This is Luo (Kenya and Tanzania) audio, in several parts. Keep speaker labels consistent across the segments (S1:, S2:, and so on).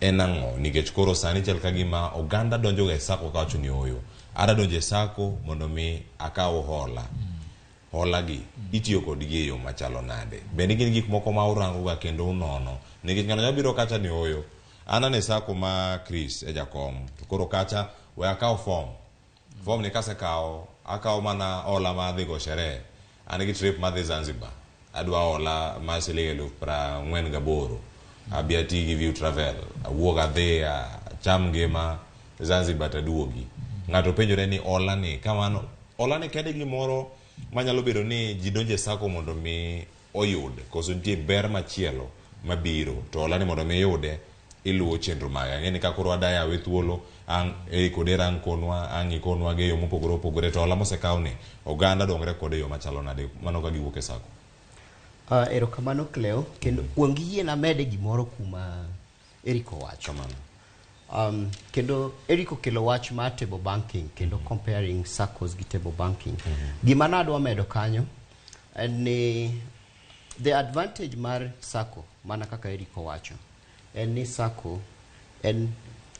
S1: en ang'o nikech koro sani chal ka gima oganda donjo ga e sako ka wacho ni oyo ada donjo e sako mondo mi akaw hola hola gi itiyo kod gi e yo machalo nade bende gin gik moko ma urango ga kendo unono nikech ng'ano nyabiro kacha ni oyo ana ne sako ma Chris e jakom to koro kacha we akaw form ni kase akaw mana hola ma dhi go sherehe an gi trip ma dhi Zanzibar adwa hola ma siling 48,000 abiati gi view travel awuoga dhi cham ngima Zanzibar taduogi ng'ato penjore ni hola ni kamano hola ni kede gimoro manyalo bedo ni ji donje sako mondo mi oyud koso nitie ber machielo mabiro to hola ni mondo mi yude iluwo chenro maya ng'eni ka koro adaya we thuolo ang kodera ang konwa ang ikonwa ge yo mopogore opogore to hola mosekaw ni oganda dongre kode yo machalo nade mano ka giwuok e sako.
S2: Erokamano Cleo kendo kuongi yie na mede gimoro kuma Eric owacho
S1: kamano.
S2: Kendo Eric okelo wach ma table banking kendo comparing SACCOs gi table banking. Gima nadwa medo kanyo en ni the advantage mar SACCO mana kaka Eric owacho en ni SACCO en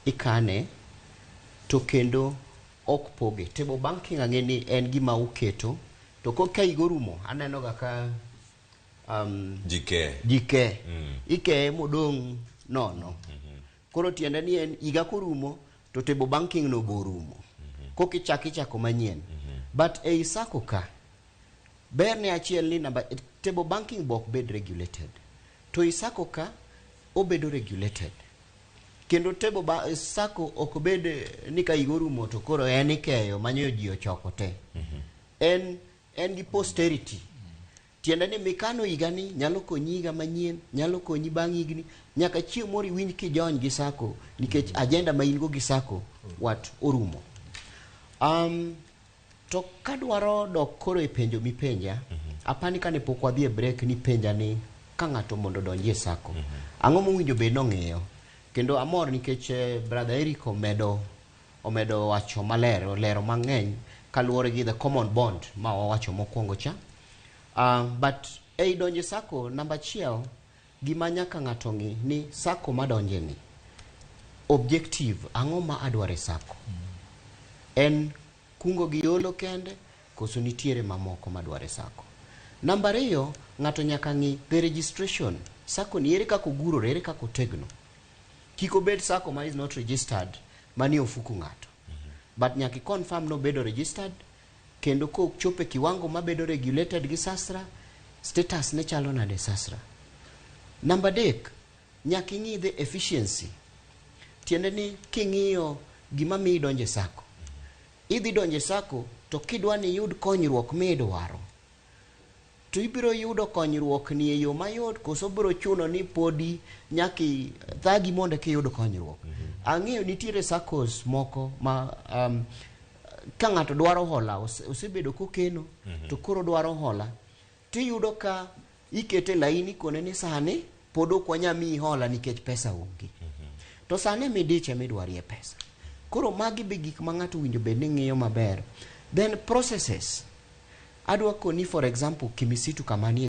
S2: ikane to kendo ok poge. Table banking ang'eni en gima uketo to koka igorumo aneno ga ka jike ike modong nono koro tiende ni en iga korumo to table banking no borumo kokichako manyien but ei sako ka ber ne achiel ni namba table banking bok bed regulated to isako ka obedo regulated kendo table sako ok bed ni ka igorumo to koro en ikeyo manyo ji ochoko te en gi posterity tiende ni mikano igani nyalo konyi higa manyien nyalo konyi bang' higni nyaka chieng' moro iwinj kijony gi sako nikech agenda ma in go gi sako wat orumo. To kadwaro dok koro e penjo mipenja apani kane pok wadhi e break ni penja ni ka ng'ato mondo donji e sako ang'o mowinjo bed nong'eyo kendo amor nikech brother Eric omedo wacho maler olero mang'eny kaluwore gi the common bond ma wawacho mokwongo cha. But ei donje sako namba achiel gima nyaka ng'ato ng'i ni sako madonje ni objective ang'o ma adware sako en kungo gi holo kende koso nitiere mamoko madware sako. Namba ariyo ng'ato nyaka ng'i the registration sako ni ere kako gurore ere kako tegno kiko bed sako ma is not registered mani ofuku ng'ato but nyaki confirm no bedo registered kendo ko chope kiwango mabedo regulated gi sasra status ne chalo nade sasra. Namba dek nyaki ng'i the efficiency tiende ni king'iyo gima mi donje sako idhi donje sako to kidwa ni yud konyruok midwaro to ibiro yudo konyruok ni e yo mayot koso biro chuno ni podi nyaki thagi mondo kiyud konyruok. Ang'eyo nitiere sakos moko ma ka ng'ato dwaro hola osebedo kokeno to koro dwaro hola tiyudo ka ikete laini kone ni sani pod ok wanyamiyi hola nikech pesa onge to sani midiche midwarie pesa koro magi be gik ma ng'ato winjo bed ni ng'iyo maber then processes adwa koni for example kimisitu kamani